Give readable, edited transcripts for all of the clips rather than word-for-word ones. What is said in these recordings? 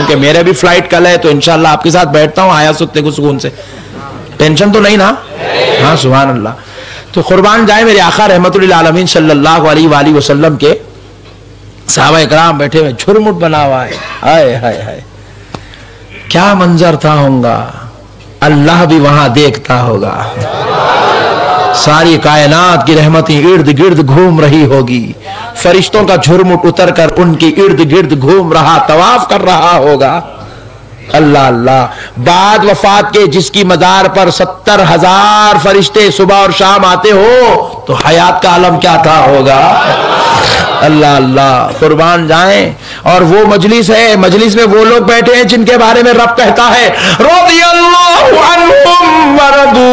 کہ میرے بھی فلائٹ کل ہے تو انشاءاللہ آپ کے ساتھ بیٹھتا ہوں آیا سکتے کو سکون سے. ٹینشن تو نہیں نا؟ ہاں سبحان اللہ. تو قربان جائے میرے آقا رحمت للعالمین صلی اللہ علیہ وآلہ وسلم کے صحابہ اکرام بیٹھے ہوئے جھرمٹ بنا ہوا ہے. ہائے ہائے ہائے کیا منظر تھا ہوگا. اللہ بھی وہاں دیکھتا ہوگا. ساری کائنات کی رحمتیں ارد گرد گھوم رہی ہوگی. فرشتوں کا جھرمٹ اتر کر ان کی ارد گرد گھوم رہا طواف کر رہا ہوگا. اللہ اللہ. بعد وفات کے جس کی مزار پر 70,000 فرشتے صبح اور شام آتے ہو تو حیات کا عالم کیا تھا ہوگا. اللہ اللہ قربان جائیں. اور وہ مجلس ہے, مجلس میں وہ لوگ بیٹھے ہیں جن کے بارے میں رب کہتا ہے رضی اللہ عنہم ورضوا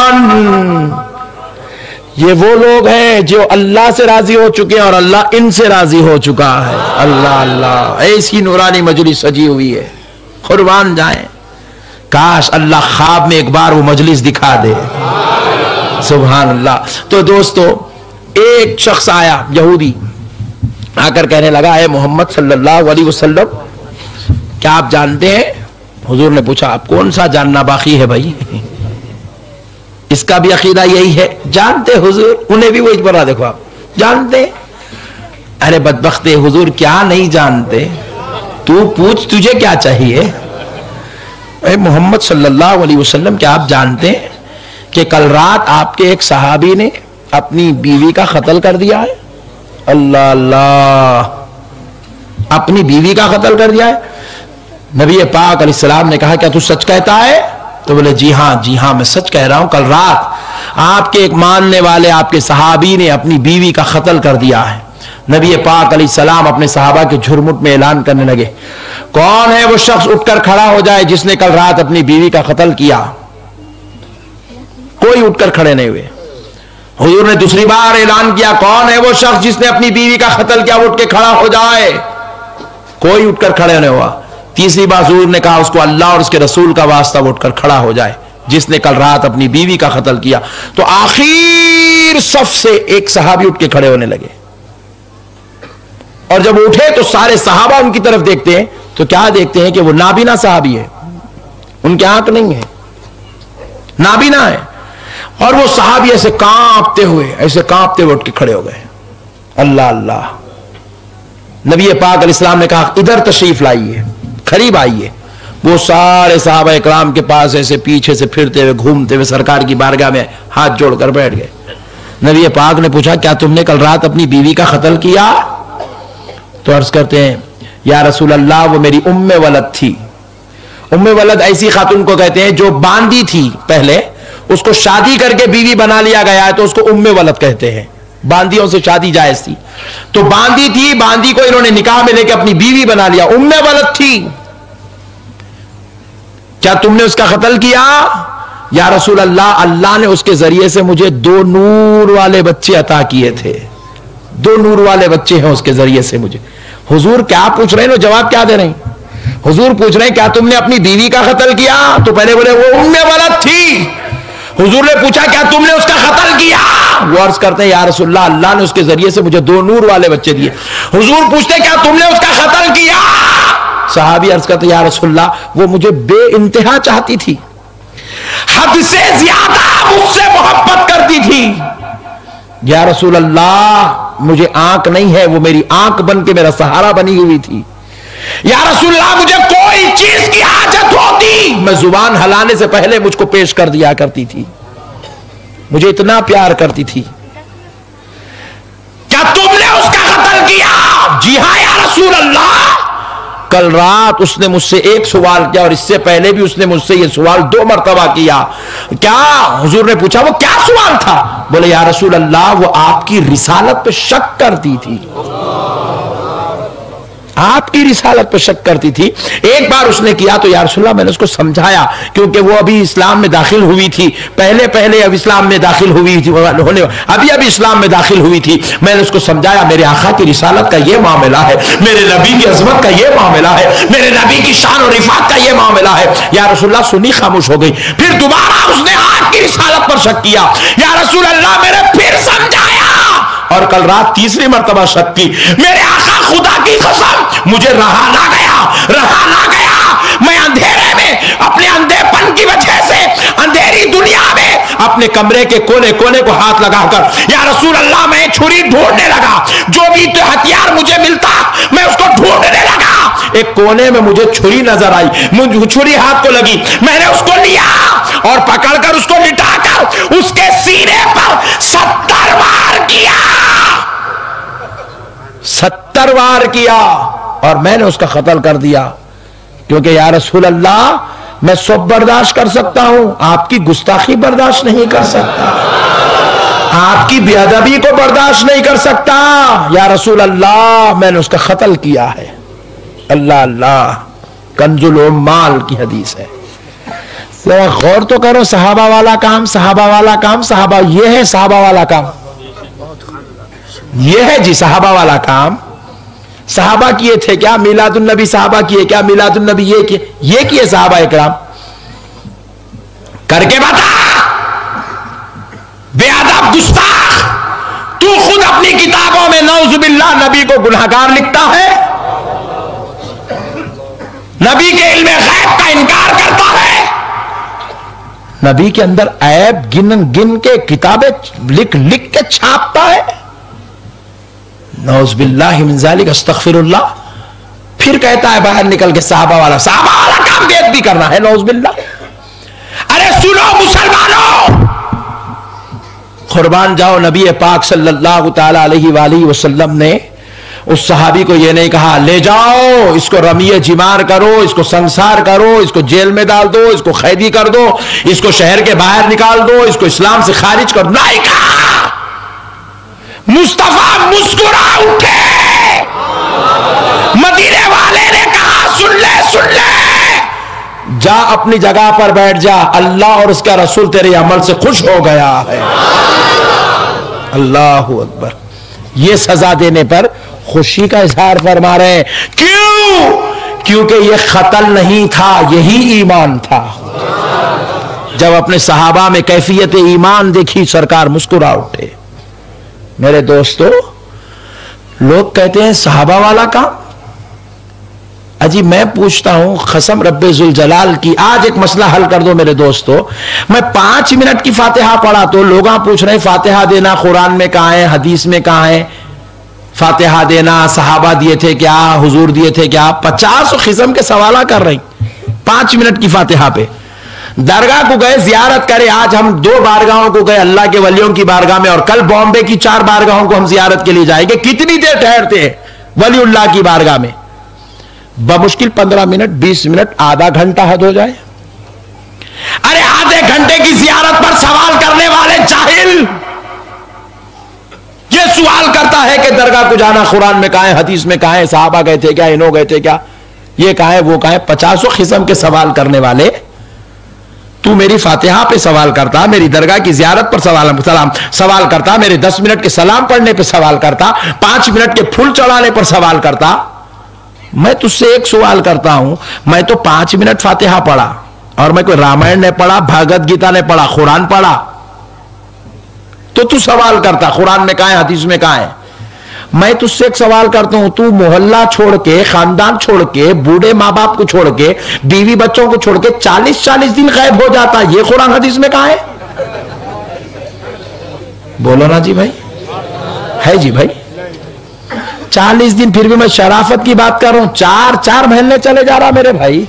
عنہ. یہ وہ لوگ ہیں جو اللہ سے راضی ہو چکے ہیں اور اللہ ان سے راضی ہو چکا ہے. اللہ اللہ ایسی نورانی مجلس سجی ہوئی ہے. قربان جائیں کاش اللہ خواب میں ایک بار وہ مجلس دکھا دے. سبحان اللہ. تو دوستو ایک شخص آیا یہودی آ کر کہنے لگا اے محمد صلی اللہ علیہ وسلم کیا آپ جانتے ہیں؟ حضور نے پوچھا آپ کون سا جاننا باقی ہے بھائی, اس کا بھی عقیدہ یہی ہے. جانتے حضور. انہیں بھی وہ اجبرا دیکھو آپ جانتے. ارے بدبخت حضور کیا نہیں جانتے, تو پوچھ تجھے کیا چاہیے. اے محمد صلی اللہ علیہ وسلم کیا آپ جانتے ہیں کہ کل رات آپ کے ایک صحابی نے اپنی بیوی کا قتل کر دیا ہے. اللہ اللہ اپنی بیوی کا قتل کر دیا ہے. نبی پاک علیہ السلام نے کہا کیا تو سچ کہتا ہے؟ تو بولے جی ہاں میں سچ کہہ رہا ہوں. کل رات آپ کے ایک ماننے والے آپ کے صحابی نے اپنی بیوی کا قتل کر دیا ہے. نبی پاک علیہ السلام اپنے صحابہ کے جھرمٹ میں اعلان کرنے لگے کون ہے وہ شخص اٹھ کر کھڑا ہو جائے جس نے کل رات اپنی بیوی کا قتل کیا. کوئی اٹھ کر کھڑے نہیں ہوئے. حضور نے دوسری بار اعلان کیا کون ہے وہ شخص جس نے اپنی بیوی کا قتل کیا, وہ اٹھ کے کھڑا ہو جائے. کوئی اٹھ کر کھڑے نہیں ہوا. تیسری بار حضور نے کہا اس کو اللہ اور اس کے رسول کا واسطہ وہ اٹھ کر کھڑا ہو جائے جس نے کل رات اپنی بیوی کا قتل کیا. تو آخر صف سے ایک صحابی اٹھ کے کھڑے ہونے لگے اور جب اٹھے تو سارے صحابہ ان کی طرف دیکھتے ہیں تو کیا دیکھتے ہیں کہ وہ نابینا صحابی ہے, ان کے آنکھ نہیں ہے, نابینا ہے. اور وہ صحابی ایسے کانپتے ہوئے اٹھ کے کھڑے ہو گئے. اللہ اللہ. نبی پاک علیہ السلام نے کہا ادھر تشریف لائیے, قریب آئیے. وہ سارے صحابہ اکرام کے پاس ایسے پیچھے سے پھرتے ہوئے گھومتے ہوئے سرکار کی بارگاہ میں ہاتھ جوڑ کر بیٹھ گئے. نبی پاک نے پوچھا کیا تم نے کل رات اپنی بیوی کا قتل کیا؟ تو عرض کرتے ہیں یا رسول اللہ وہ میری ام ولد تھی. ام ولد ایسی خاتون کو کہتے ہیں جو باندی تھی, پہلے اس کو شادی کر کے بیوی بنا لیا گیا ہے تو اس کو ام ولد کہتے ہیں. باندیوں سے شادی جائز تھی تو باندی تھی, باندی کو انہوں نے نکاح میں لے کے اپنی بیوی بنا لیا, ام ولد تھی. کیا تم نے اس کا قتل کیا؟ یا رسول اللہ اللہ نے اس کے ذریعے سے مجھے 2 نور والے بچے عطا کیے تھے, 2 نور والے بچے ہیں اس کے ذریعے سے مجھے. حضور کیا پوچھ رہے ہیں, جواب کیا دے رہے ہیں؟ حضور پوچھ رہے ہیں کیا تم نے اپنی بیوی کا قتل کیا؟ تو پہلے بولے وہ ام ولد تھی. حضور نے پوچھا کیا تم نے اس کا قتل کیا؟ وہ عرض کرتے ہیں یا رسول اللہ اللہ نے اس کے ذریعے سے مجھے 2 نور والے بچے دیے. حضور پوچھتے کیا تم نے اس کا قتل کیا؟ صحابی عرض کرتے یا رسول اللہ وہ مجھے بے انتہا چاہتی تھی, حد سے زیادہ مجھ سے محبت کرتی تھی. یا رسول اللہ مجھے آنکھ نہیں ہے, وہ میری آنکھ بن کے میرا سہارا بنی ہوئی تھی. یا رسول اللہ مجھے کوئی چیز کی حاجت ہوتی میں زبان ہلانے سے پہلے مجھ کو پیش کر دیا کرتی تھی, مجھے اتنا پیار کرتی تھی. کیا تم نے اس کا قتل کیا؟ جی ہاں یا رسول اللہ. کل رات اس نے مجھ سے ایک سوال کیا اور اس سے پہلے بھی اس نے مجھ سے یہ سوال 2 مرتبہ کیا. کیا؟ حضور نے پوچھا وہ کیا سوال تھا؟ بولے یا رسول اللہ وہ آپ کی رسالت پہ شک کرتی تھی, آپ کی رسالت پہ شک کرتی تھی. ایک بار اس نے کیا تو یا رسول اللہ میں نے اس کو سمجھایا کیونکہ وہ ابھی اسلام میں داخل ہوئی تھی, پہلے اب اسلام میں داخل ہوئی تھی, ابھی اسلام میں داخل ہوئی تھی. میں نے اس کو سمجھایا میرے آقا کی رسالت کا یہ معاملہ ہے, میرے نبی کی عظمت کا یہ معاملہ ہے, میرے نبی کی شان و رفعت کا یہ معاملہ ہے. یا رسول اللہ سنی خاموش ہو گئی. پھر دوبارہ اس نے آپ کی رسالت پر شک کیا. یا رسول اللہ میں نے پھر سمجھایا اور کل رات تیسری مرتبہ شک کی. میرے آقا خدا کی قسم مجھے رہا نہ گیا, رہا نہ گیا. میں اندھیرے میں اپنے اندھےپن کی وجہ سے اندھیری دنیا میں اپنے کمرے کے کونے کونے کو ہاتھ لگا کر یا رسول اللہ میں چھری ڈھونڈنے لگا. جو بھی تو ہتھیار مجھے ملتا میں اس کو ڈھونڈنے لگا. ایک کونے میں مجھے چھری نظر آئی, مجھے چھری ہاتھ کو لگی, میں نے اس کو لیا اور پکڑ کر اس کو لٹا کر اس کے سینے پر 70 وار کیا. 70 وار کیا اور میں نے اس کا قتل کر دیا. کیونکہ یا رسول اللہ میں سب برداشت کر سکتا ہوں, آپ کی گستاخی برداشت نہیں کر سکتا, آپ کی بے ادبی کو برداشت نہیں کر سکتا. یا رسول اللہ میں نے اس کا قتل کیا ہے. اللہ اللہ, کنز العمال کی حدیث ہے. ذرا غور تو کرو, صحابہ والا کام, صحابہ والا کام, صحابہ یہ ہے صحابہ والا کام, یہ ہے جی صحابہ والا کام. صحابہ کیے تھے کیا میلاد النبی, صحابہ کیے کیا میلاد النبی, یہ کیے صحابہ اکرام, کر کے بتا. بے ادب گستاخ, تو خود اپنی کتابوں میں نعوذ باللہ نبی کو گناہگار لکھتا ہے, نبی کے علم غیب کا انکار کرتا ہے, نبی کے اندر عیب گن گن کے کتابیں لکھ لکھ کے چھاپتا ہے. نعوذ باللہ من ذالک, استغفر اللہ. پھر کہتا ہے باہر نکل کے صحابہ والا کام بیت بھی کرنا ہے. نعوذ باللہ. ارے سنو مسلمانوں, قربان جاؤ, نبی پاک صلی اللہ تعالی علیہ وآلہ وسلم نے اس صحابی کو یہ نہیں کہا لے جاؤ اس کو رمیہ جمار کرو, اس کو سنسار کرو, اس کو جیل میں ڈال دو, اس کو قیدی کر دو, اس کو شہر کے باہر نکال دو, اس کو اسلام سے خارج کر دو. نہیں کہا. مصطفیٰ مسکرا اٹھے, مدینے والے نے کہا سن لے سن لے, جا اپنی جگہ پر بیٹھ جا, اللہ اور اس کا رسول تیرے عمل سے خوش ہو گیا ہے. اللہ اکبر. یہ سزا دینے پر خوشی کا اظہار فرما رہے ہیں. کیوں؟ کیونکہ یہ قتل نہیں تھا, یہی ایمان تھا. جب اپنے صحابہ میں کیفیت ایمان دیکھی سرکار مسکرا اٹھے. میرے دوستو, لوگ کہتے ہیں صحابہ والا کام. اجی میں پوچھتا ہوں قسم رب ذوالجلال کی, آج ایک مسئلہ حل کر دو میرے دوستو. میں 5 منٹ کی فاتحہ پڑھا تو لوگ پوچھ رہے ہیں فاتحہ دینا قرآن میں کہاں ہے, حدیث میں کہاں ہے, فاتحہ دینا صحابہ دیے تھے کیا, حضور دیے تھے کیا, 50 قسم کے سوالہ کر رہے ہیں 5 منٹ کی فاتحہ پہ. درگاہ کو گئے زیارت کرے, آج ہم 2 بارگاہوں کو گئے اللہ کے ولیوں کی بارگاہ میں, اور کل بامبے کی 4 بارگاہوں کو ہم زیارت کے لیے جائیں گے. کتنی دیر ٹھہرتے ہیں ولی اللہ کی بارگاہ میں؟ بمشکل 15 منٹ 20 منٹ, آدھا گھنٹہ حد ہو جائے. ارے آدھے گھنٹے کی زیارت پر سوال کرنے والے جاہل یہ سوال کرتا ہے کہ درگاہ کو جانا قرآن میں کہاں ہے, حدیث میں کہاں ہے, صحابہ گئے تھے کیا, انہوں گئے تھے کیا, یہ کہاں ہے وہ کہاں ہے. 50 قسم کے سوال کرنے والے, تو میری فاتحہ پہ سوال کرتا, میری درگاہ کی زیارت پر سوال کرتا, میرے 10 منٹ کے سلام پڑھنے پہ سوال کرتا, 5 منٹ کے پھول چڑھانے پر سوال کرتا. میں تجھ سے ایک سوال کرتا ہوں, میں تو 5 منٹ فاتحہ پڑھا اور میں کوئی رامائن نے پڑھا, بھاگوت گیتا نے پڑھا, قرآن پڑھا, تو سوال کرتا قرآن میں کہاں ہے, حدیث میں کہاں ہے. میں تجھ سے ایک سوال کرتا ہوں, تو محلہ چھوڑ کے, خاندان چھوڑ کے, بوڑھے ماں باپ کو چھوڑ کے, بیوی بچوں کو چھوڑ کے 40 دن غائب ہو جاتا, یہ قرآن حدیث میں کہاں ہے؟ بولو نا جی بھائی, ہے جی بھائی. 40 دن, پھر بھی میں شرافت کی بات کر رہا ہوں, 4 مہینے چلے جا رہا میرے بھائی.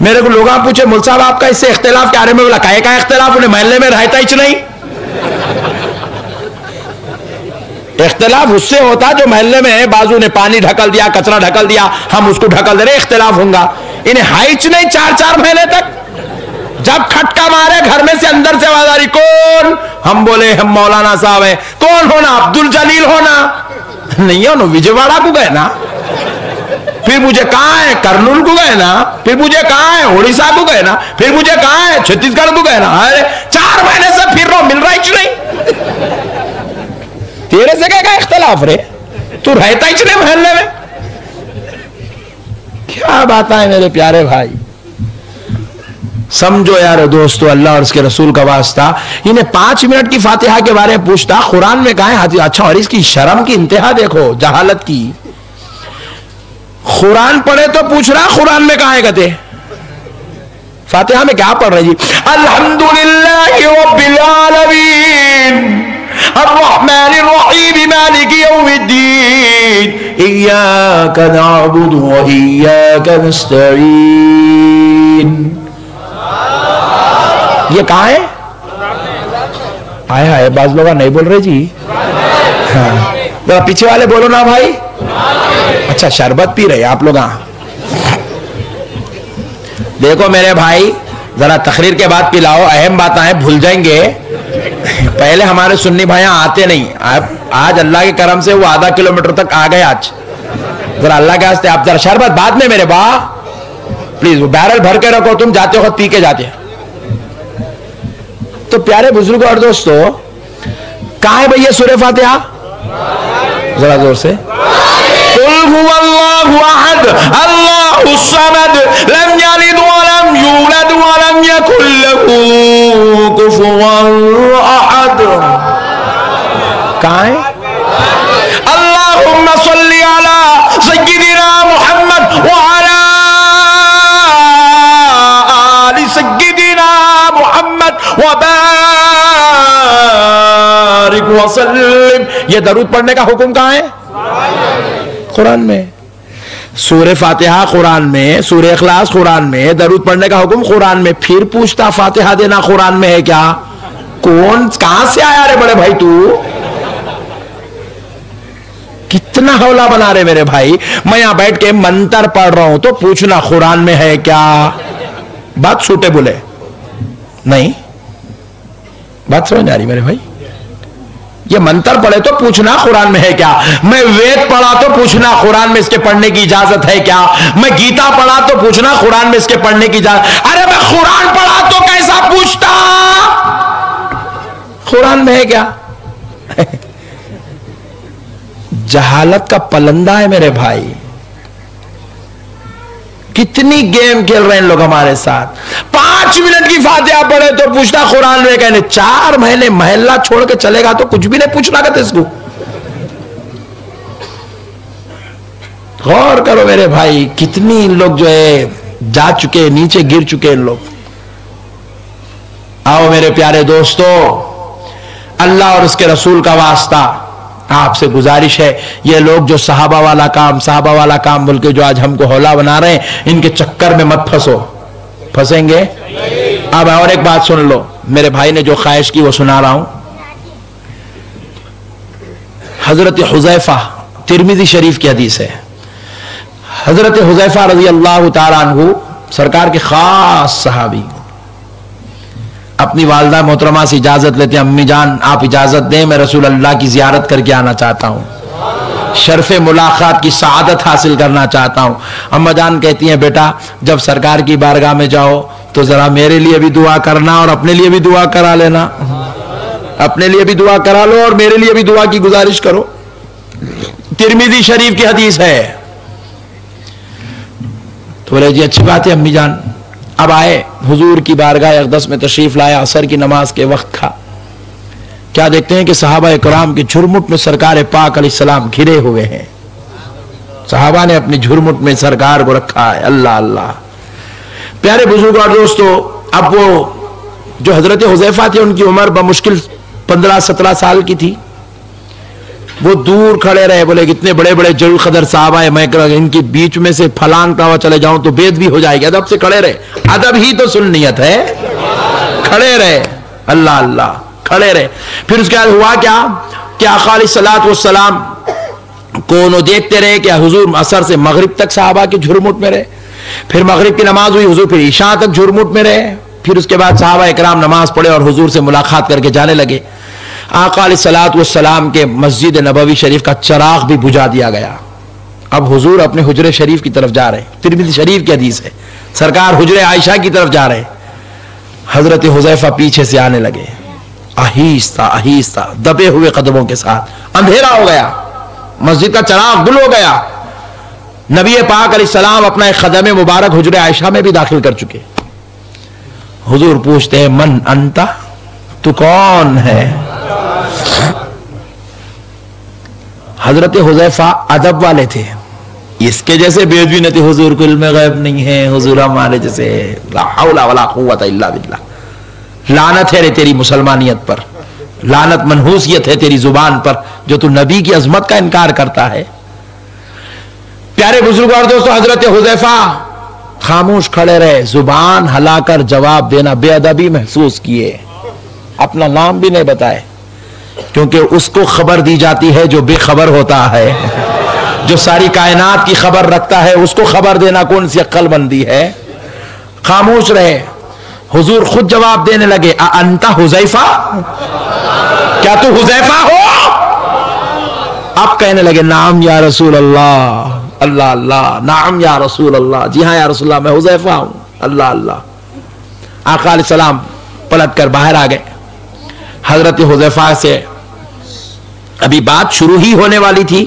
میرے کو لوگ پوچھے مول صاحب آپ کا اس سے اختلاف کیا رہے, میں بولا کہے کا اختلاف, انہیں محلے میں رہتا ہی نہیں. اختلاف اس سے ہوتا جو محلے میں ہے, بازو نے پانی ڈھکل دیا, کچرا ڈھکل دیا, ہم اس کو ڈھکل دے رہے, اختلاف ہوگا. انہیں ہائچ نہیں 4 مہینے تک. جب کھٹکا مارے گھر میں سے اندر سے آواز آ رہی, کون؟ ہم بولے ہم مولانا صاحب ہیں. کون ہونا؟ عبد الجلیل ہونا. نہیں ہو نا, وجے واڑا کو گئے نا, پھر مجھے کہاں ہے کرنول کو گئے نا, پھر مجھے کہاں ہے اڑیسہ کو گئے نا, پھر مجھے کہاں ہے چھتیس گڑھ کو گئے نا. 4 مہینے سے پھر رہو, مل رہا ہی نہیں. تیرے سے کیا اختلاف رہے, تو رہتا ہی نہیں محلے میں. کیا بات ہے میرے پیارے بھائی, سمجھو یار دوستو, اللہ اور اس کے رسول کا واسطہ. انہیں 5 منٹ کی فاتحہ کے بارے میں پوچھتا قرآن میں کہاں ہے. اچھا, اور اس کی شرم کی انتہا دیکھو, جہالت کی. قرآن پڑھے تو پوچھ رہا قرآن میں کہاں ہے کہتے؟ فاتحہ میں کیا پڑھ رہے جی؟ الحمدللہ رب العالمین الرحمن الرحیم مالک یوم الدین ایاک نعبد و ایاک نستعین. یہ کہاں ہے؟ آیا ہے بعض لوگ نہیں بول رہے جی. ہاں پیچھے والے بولو نا بھائی. اچھا شربت پی رہے آپ لوگ. دیکھو میرے بھائی ذرا تقریر کے بعد پلاؤ, اہم باتیں ہیں بھول جائیں گے. پہلے ہمارے سنی بھائیاں آتے نہیں, آج اللہ کے کرم سے وہ آدھا کلومیٹر تک آ گئے. آج ذرا اللہ کے واسطے آپ ذرا شربت بعد میں میرے با پلیز, وہ بیرل بھر کے رکھو, تم جاتے ہو پی کے جاتے. تو پیارے بزرگوں اور دوستو کہاں ہے بھئی یہ سورہ فاتحہ؟ ذرا زور سے. قل هو اللہ احد اللہ الصمد لم یلد ولم یولد ولم یکن له کفوا احد. کہاں ہے؟ اللہم صلی علی سیدنا محمد وعلی آل سیدنا محمد وبارک وسلم. یہ درود پڑھنے کا حکم کہاں ہے؟ قرآن میں. سورہ فاتحہ قرآن میں, سورہ اخلاص قرآن میں, درود پڑھنے کا حکم قرآن میں. پھر پوچھتا فاتحہ دینا قرآن میں ہے کیا؟ کون کہاں سے آیا رے بڑے بھائی تو؟ کتنا حولہ بنا رہے میرے بھائی. میں یہاں بیٹھ کے منتر پڑھ رہا ہوں تو پوچھنا قرآن میں ہے کیا؟ بات سوٹیبل ہے نہیں؟ بات سمجھ آ رہی میرے بھائی؟ یہ منتر پڑھے تو پوچھنا قرآن میں ہے کیا. میں وید پڑھا تو پوچھنا قرآن میں اس کے پڑھنے کی اجازت ہے کیا. میں گیتا پڑھا تو پوچھنا قرآن میں اس کے پڑھنے کی اجازت. ارے میں قرآن پڑھا تو کیسا پوچھتا قرآن میں ہے کیا؟ جہالت کا پلندہ ہے میرے بھائی. کتنی گیم کھیل رہے ہیں لوگ ہمارے ساتھ. 5 منٹ کی فاتحہ پڑھے تو پوچھنا قرآن میں کہنے. 4 مہینے محلہ چھوڑ کے چلے گا تو کچھ بھی نہیں پوچھنا کہتے اس کو. غور کرو میرے بھائی, کتنی لوگ جو ہے جا چکے, نیچے گر چکے ان لوگ. آؤ میرے پیارے دوستو, اللہ اور اس کے رسول کا واسطہ آپ سے گزارش ہے, یہ لوگ جو صحابہ والا کام بول کے جو آج ہم کو حولا بنا رہے ہیں, ان کے چکر میں مت پھنسو. پھنسیں گے. اب اور ایک بات سن لو, میرے بھائی نے جو خواہش کی وہ سنا رہا ہوں. حضرت حذیفہ, ترمذی شریف کی حدیث ہے. حضرت حذیفہ رضی اللہ تعالیٰ عنہ سرکار کے خاص صحابی, اپنی والدہ محترمہ سے اجازت لیتے ہیں, امی جان آپ اجازت دیں میں رسول اللہ کی زیارت کر کے آنا چاہتا ہوں, شرف ملاقات کی سعادت حاصل کرنا چاہتا ہوں. اما جان کہتی ہیں بیٹا جب سرکار کی بارگاہ میں جاؤ تو ذرا میرے لیے بھی دعا کرنا اور اپنے لیے بھی دعا کرا لینا. اپنے لیے بھی دعا کرا لو اور میرے لیے بھی دعا کی گزارش کرو. ترمذی شریف کی حدیث ہے. تو بولے جی اچھی بات ہے امی جان. اب آئے حضور کی بارگاہ اقدس میں تشریف لائے, عصر کی نماز کے وقت تھا. کیا دیکھتے ہیں کہ صحابہ کرام کے جھرمٹ میں سرکار پاک علیہ السلام گھرے ہوئے ہیں. صحابہ نے اپنی جھرمٹ میں سرکار کو رکھا ہے. اللہ اللہ. پیارے بزرگوں اور دوستو, اب وہ جو حضرت حذیفہ تھے ان کی عمر بمشکل 15-17 سال کی تھی. وہ دور کھڑے رہے, بولے اتنے بڑے بڑے جلیل قدر صحابہ ہیں, میں ان کے بیچ میں سے پھلانگتا ہوا چلے جاؤں تو بید بھی ہو جائے گی. ادب سے کھڑے رہے, ادب ہی تو سنیت ہے. کھڑے رہے. اللہ اللہ. کھڑے رہے. پھر اس کے بعد ہوا کیا کہ آقا علیہ الصلوۃ والسلام کو دیکھتے رہے کہ حضور عصر سے مغرب تک صحابہ کی جھرمٹ میں رہے. پھر مغرب کی نماز ہوئی, حضور پھر عشاء تک جھرمٹ میں رہے. پھر اس کے بعد صحابہ اکرام نماز پڑھے اور حضور سے ملاقات کر کے جانے لگے. آقا علیہ الصلوۃ والسلام کے مسجد نبوی شریف کا چراغ بھی بجھا دیا گیا. اب حضور اپنے حجرے شریف کی طرف جا رہے ہیں. ترمذی شریف کی حدیث ہے, سرکار حجرے عائشہ کی طرف جا رہے ہیں. حضرت حذیفہ پیچھے سے آنے لگے, آہستہ آہستہ دبے ہوئے قدموں کے ساتھ. اندھیرا ہو گیا, مسجد کا چراغ گل ہو گیا. نبی پاک علیہ السلام اپنا ایک قدم مبارک حجرے عائشہ میں بھی داخل کر چکے. حضور پوچھتے ہیں من انت, تو کون ہے؟ حضرت حذیفہ ادب والے تھے, اس کے جیسے بیدوی نہ تھے حضور کو علم غیب نہیں ہے، حضور ہمارے جیسے لا حول ولا قوت الا باللہ. لعنت ہے تیری مسلمانیت پر، لعنت منحوسیت ہے تیری زبان پر جو تو نبی کی عظمت کا انکار کرتا ہے. پیارے بزرگ اور دوستو، حضرت حذیفہ خاموش کھڑے رہے، زبان ہلا کر جواب دینا بے ادبی محسوس کیے، اپنا نام بھی نہیں بتائے، کیونکہ اس کو خبر دی جاتی ہے جو بے خبر ہوتا ہے. جو ساری کائنات کی خبر رکھتا ہے اس کو خبر دینا کون سی عقل مندی ہے. خاموش رہے. حضور خود جواب دینے لگے، انت حذیفہ، کیا تو حذیفہ ہو؟ اب کہنے لگے نعم یا رسول اللہ، اللہ اللہ، نعم یا رسول اللہ، جی ہاں یا رسول اللہ، میں حذیفہ ہوں، اللہ اللہ. آقا علیہ السلام پلٹ کر باہر آ گئے. حضرت حذیفہ سے ابھی بات شروع ہی ہونے والی تھی.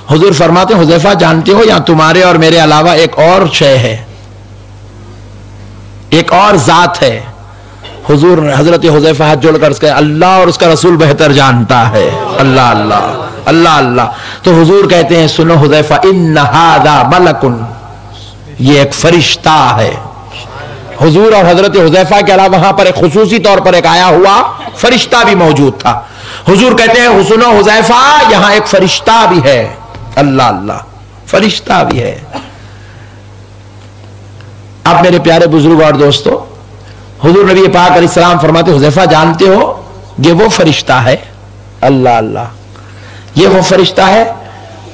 حضور فرماتے ہیں حذیفہ جانتے ہو یہاں تمہارے اور میرے علاوہ ایک اور شے ہے، ایک اور ذات ہے. حضور حضرت حذیفہ ہاتھ جوڑ کر اس کے اللہ اور اس کا رسول بہتر جانتا ہے، اللہ اللہ اللہ اللہ. تو حضور کہتے ہیں سنو حذیفہ، ان ھذا ملک، یہ ایک فرشتہ ہے. حضور اور حضرت حذیفہ کے علاوہ وہاں پر ایک خصوصی طور پر ایک آیا ہوا فرشتہ بھی موجود تھا. حضور کہتے ہیں سنو حذیفہ، یہاں ایک فرشتہ بھی ہے، اللہ اللہ، فرشتہ بھی ہے. اب میرے پیارے بزرگ اور دوستو، حضور نبی پاک علیہ السلام فرماتے حذیفہ جانتے ہو یہ وہ فرشتہ ہے، اللہ اللہ، یہ وہ فرشتہ ہے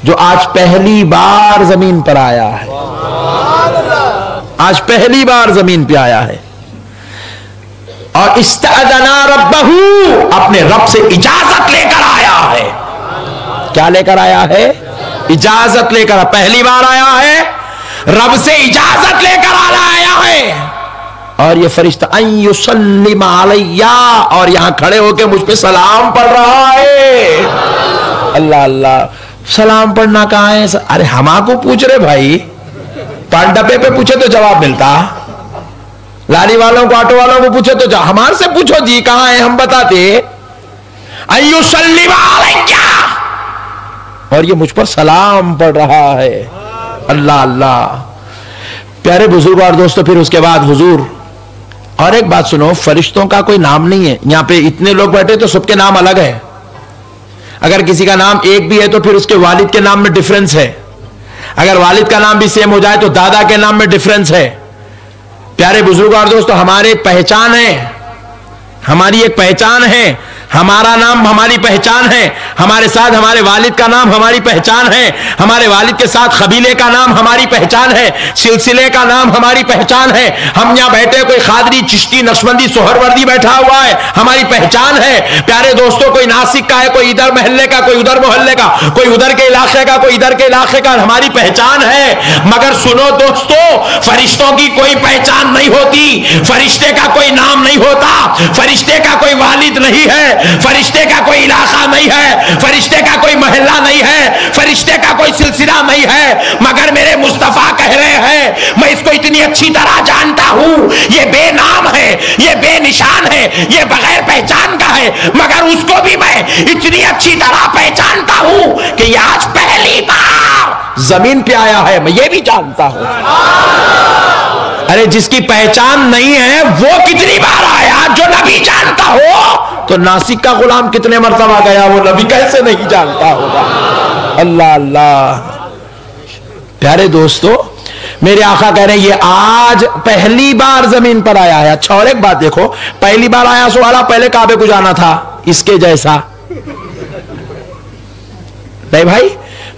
جو آج پہلی بار زمین پر آیا ہے، آج پہلی بار زمین پہ آیا ہے. اور استأذنا ربہ، اپنے رب سے اجازت لے کر آیا ہے. کیا لے کر آیا ہے؟ اجازت لے کر. پہلی بار آیا ہے، رب سے اجازت لے کر آیا ہے. اور یہ فرشتہ ان یسلم علیہ، اور یہاں کھڑے ہو کے مجھ پہ سلام پڑھ رہا ہے، اللہ اللہ. سلام پڑھنا کہاں ہے؟ ارے ہما کو پوچھ رہے بھائی، پان ڈبے پہ پوچھے تو جواب ملتا، لاری والوں کو آٹو والوں کو پوچھے تو ہمارے سے پوچھو جی کہاں ہے، ہم بتاتے. ان یسلم علیہ، اور یہ مجھ پر سلام پڑھ رہا ہے، اللہ اللہ. پیارے بزرگ اور دوستو، پھر اس کے بعد حضور اور ایک بات سنو، فرشتوں کا کوئی نام نہیں ہے. یہاں پہ اتنے لوگ بیٹھے تو سب کے نام الگ ہے. اگر کسی کا نام ایک بھی ہے تو پھر اس کے والد کے نام میں ڈیفرنس ہے. اگر والد کا نام بھی سیم ہو جائے تو دادا کے نام میں ڈیفرنس ہے. پیارے بزرگ اور دوستو، ہماری پہچان ہے، ہماری ایک پہچان ہے، ہمارا نام ہماری پہچان ہے، ہمارے ساتھ ہمارے والد کا نام ہماری پہچان ہے، ہمارے والد کے ساتھ قبیلے کا نام ہماری پہچان ہے، سلسلے کا نام ہماری پہچان ہے. ہم یہاں بیٹھے، کوئی قادری، چشتی، نقشبندی، سہروردی بیٹھا ہوا ہے، ہماری پہچان ہے. پیارے دوستوں، کوئی ناسک کا ہے، کوئی ادھر محلے کا، کوئی ادھر محلے کا، کوئی ادھر کے علاقے کا، کوئی ادھر کے علاقے کا، ہماری پہچان ہے. مگر سنو دوستو، فرشتوں کی کوئی پہچان نہیں ہوتی، فرشتے کا کوئی نام نہیں ہوتا، فرشتے کا کوئی والد نہیں ہے، فرشتے کا کوئی علاقہ نہیں ہے، فرشتے کا کوئی محلہ نہیں ہے، فرشتے کا کوئی سلسلہ نہیں ہے. مگر میرے مصطفیٰ کہہ رہے ہیں میں اس کو اتنی اچھی طرح جانتا ہوں، یہ بے نام ہے، یہ بے نشان ہے، یہ بغیر پہچان کا ہے، مگر اس کو بھی میں اتنی اچھی طرح پہچانتا ہوں کہ یہ آج پہلی بار زمین پہ آیا ہے، میں یہ بھی جانتا ہوں. ارے جس کی پہچان نہیں ہے وہ کتنی بار آیا؟ جو نبی جانتا ہو تو ناسک کا غلام کتنے مرتبہ گیا، وہ نبی کیسے نہیں جانتا ہوگا، اللہ اللہ. پیارے دوستو، میرے آقا کہہ رہے ہیں یہ آج پہلی بار زمین پر آیا ہے. اچھا، اور ایک بات دیکھو، پہلی بار آیا سو والا پہلے کعبے کو جانا تھا اس کے جیسا نہیں بھائی،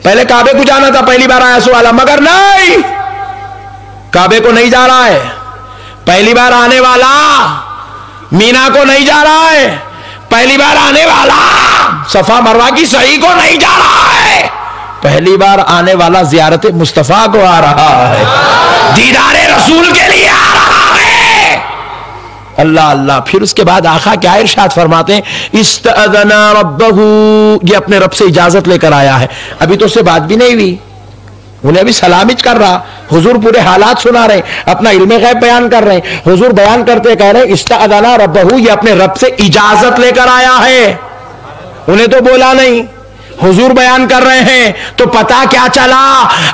پہلے کعبے کو جانا تھا، پہلی بار آیا سو والا، مگر نہیں، کعبے کو نہیں جا رہا ہے. پہلی بار آنے والا مینا کو نہیں جا رہا ہے، پہلی بار آنے والا صفا مروہ کی سعی کو نہیں جا رہا ہے، پہلی بار آنے والا زیارت مصطفیٰ کو آ رہا ہے، دیدار رسول کے لیے آ رہا ہے، اللہ اللہ. پھر اس کے بعد آقا کیا ارشاد فرماتے ہیں؟ استأذن ربہ، یہ اپنے رب سے اجازت لے کر آیا ہے. ابھی تو اس سے بات بھی نہیں ہوئی، انہیں ابھی سلامت کر رہا. حضور پورے حالات سنا رہے، اپنا علم غیب بیان کر رہے ہیں. حضور بیان کرتے کہہ رہے ہیں استأذن ربہ، یہ اپنے رب سے اجازت لے کر آیا ہے، انہیں تو بولا نہیں. حضور بیان کر رہے ہیں تو پتا کیا چلا؟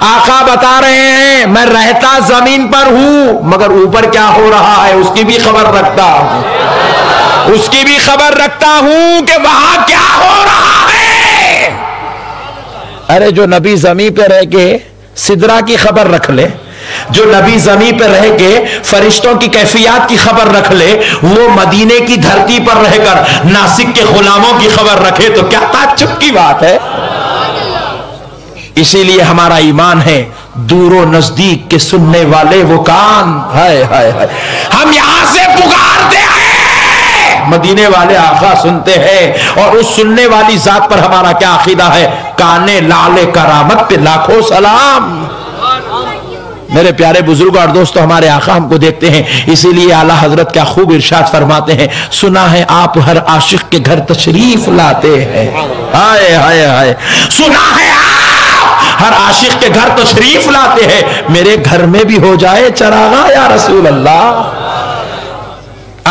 آقا بتا رہے ہیں میں رہتا زمین پر ہوں مگر اوپر کیا ہو رہا ہے اس کی بھی خبر رکھتا ہوں، اس کی بھی خبر رکھتا ہوں کہ وہاں کیا ہو رہا ہے۔ ارے جو نبی زمین پہ رہ کے سدرا کی خبر رکھ لے، جو نبی زمین پہ رہ کے فرشتوں کی کیفیات کی خبر رکھ لے، وہ مدینے کی دھرتی پر رہ کر ناسک کے غلاموں کی خبر رکھے تو کیا تعجب کی بات ہے۔ اسی لیے ہمارا ایمان ہے دور و نزدیک کے سننے والے وہ کان، ہائے ہائے ہائے ہم یہاں سے پکارتے ہیں، مدینے والے آقا سنتے ہیں، اور اس سننے والی ذات پر ہمارا کیا عقیدہ ہے؟ کانے لال کرامت پہ لاکھوں سلام۔ میرے پیارے بزرگوں اور دوستو، ہمارے آقا ہم کو دیکھتے ہیں، اسی لیے اعلیٰ حضرت کیا خوب ارشاد فرماتے ہیں، سنا ہے آپ ہر عاشق کے گھر تشریف لاتے ہیں، ہائے ہائے ہائے سنا ہے آپ ہر عاشق کے گھر تشریف لاتے ہیں، میرے گھر میں بھی ہو جائے چراغاں یا رسول اللہ۔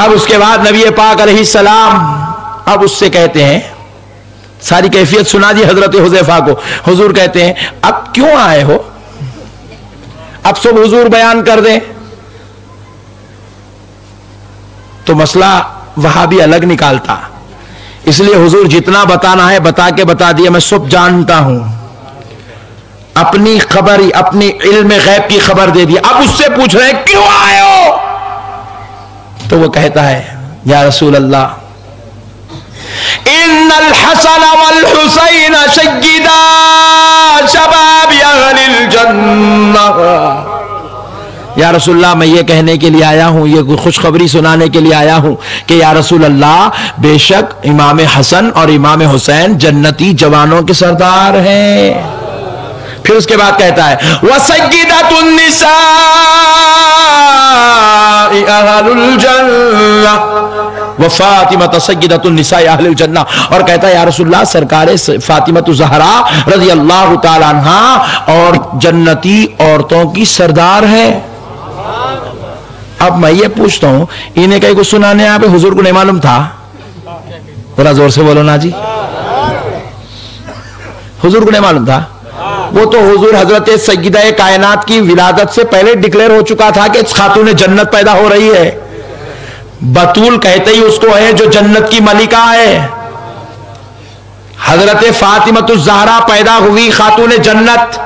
اب اس کے بعد نبی پاک علیہ السلام اب اس سے کہتے ہیں، ساری کیفیت سنا دی حضرت حذیفہ کو، حضور کہتے ہیں اب کیوں آئے ہو؟ اب سب حضور بیان کر دیں تو مسئلہ وہاں بھی الگ نکالتا، اس لیے حضور جتنا بتانا ہے بتا کے بتا دیا، میں سب جانتا ہوں، اپنی خبر اپنی علم غیب کی خبر دے دی۔ اب اس سے پوچھ رہے ہیں کیوں آئے ہو؟ تو وہ کہتا ہے یا رسول اللہ ان الحسن والحسین سیدا شباب اہل الجنہ، یا رسول اللہ میں یہ کہنے کے لیے آیا ہوں، یہ خوشخبری سنانے کے لیے آیا ہوں کہ یا رسول اللہ بے شک امام حسن اور امام حسین جنتی جوانوں کے سردار ہیں۔ پھر اس کے بعد کہتا ہے وَسَيِّدَةُ النِّسَاءِ أَهْلُ الْجَنَّةِ وَفَاطِمَةَ سَيِّدَةُ النِّسَاءِ أَهْلِ الْجَنَّةِ، اور کہتا ہے یا رسول اللہ سرکار فاطمہ الزہرا رضی اللہ تعالی عنہا اور جنتی عورتوں کی سردار ہے۔ اب میں یہ پوچھتا ہوں انہیں کہیں کو سنانے یہاں پہ حضور کو نہیں معلوم تھا؟ ذرا زور سے بولو نا جی، حضور کو نہیں معلوم تھا؟ وہ تو حضور حضرت سیدہ کائنات کی ولادت سے پہلے ڈکلیئر ہو چکا تھا کہ خاتون جنت پیدا ہو رہی ہے، بطول کہتے ہی اس کو ہے جو جنت کی ملکہ ہے۔ حضرت فاطمہ الزہرا پیدا ہوئی خاتون جنت،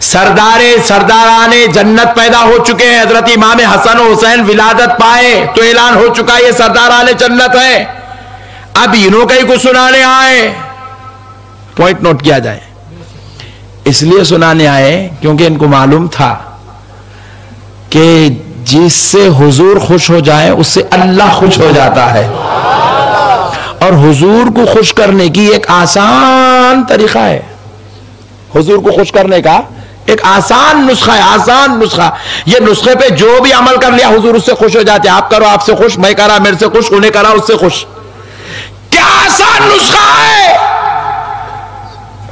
سرداران جنت پیدا ہو چکے ہیں، حضرت امام حسن و حسین ولادت پائے تو اعلان ہو چکا یہ سرداران جنت ہے۔ اب انہوں کہیں کو سنانے آئے، پوائنٹ نوٹ کیا جائے، اس لیے سنانے آئے کیونکہ ان کو معلوم تھا کہ جس سے حضور خوش ہو جائے اس سے اللہ خوش ہو جاتا ہے، اور حضور کو خوش کرنے کی ایک آسان طریقہ ہے، حضور کو خوش کرنے کا ایک آسان نسخہ ہے، آسان نسخہ، یہ نسخے پہ جو بھی عمل کر لیا حضور اس سے خوش ہو جاتے ہیں۔ آپ کرو آپ سے خوش، میں کرا میرے سے خوش، انہیں کرا اس سے خوش۔ کیا آسان نسخہ ہے؟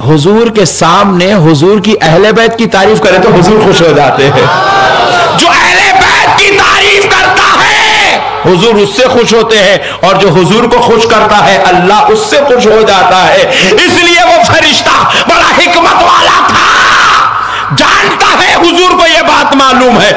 حضور کے سامنے حضور کی اہل بیت کی تعریف کرے تو حضور خوش ہو جاتے ہیں، جو اہل بیت کی تعریف کرتا ہے حضور اس سے خوش ہوتے ہیں، اور جو حضور کو خوش کرتا ہے اللہ اس سے خوش ہو جاتا ہے۔ اس لیے وہ فرشتہ بڑا حکمت والا تھا، جانتا ہے حضور کو یہ بات معلوم ہے۔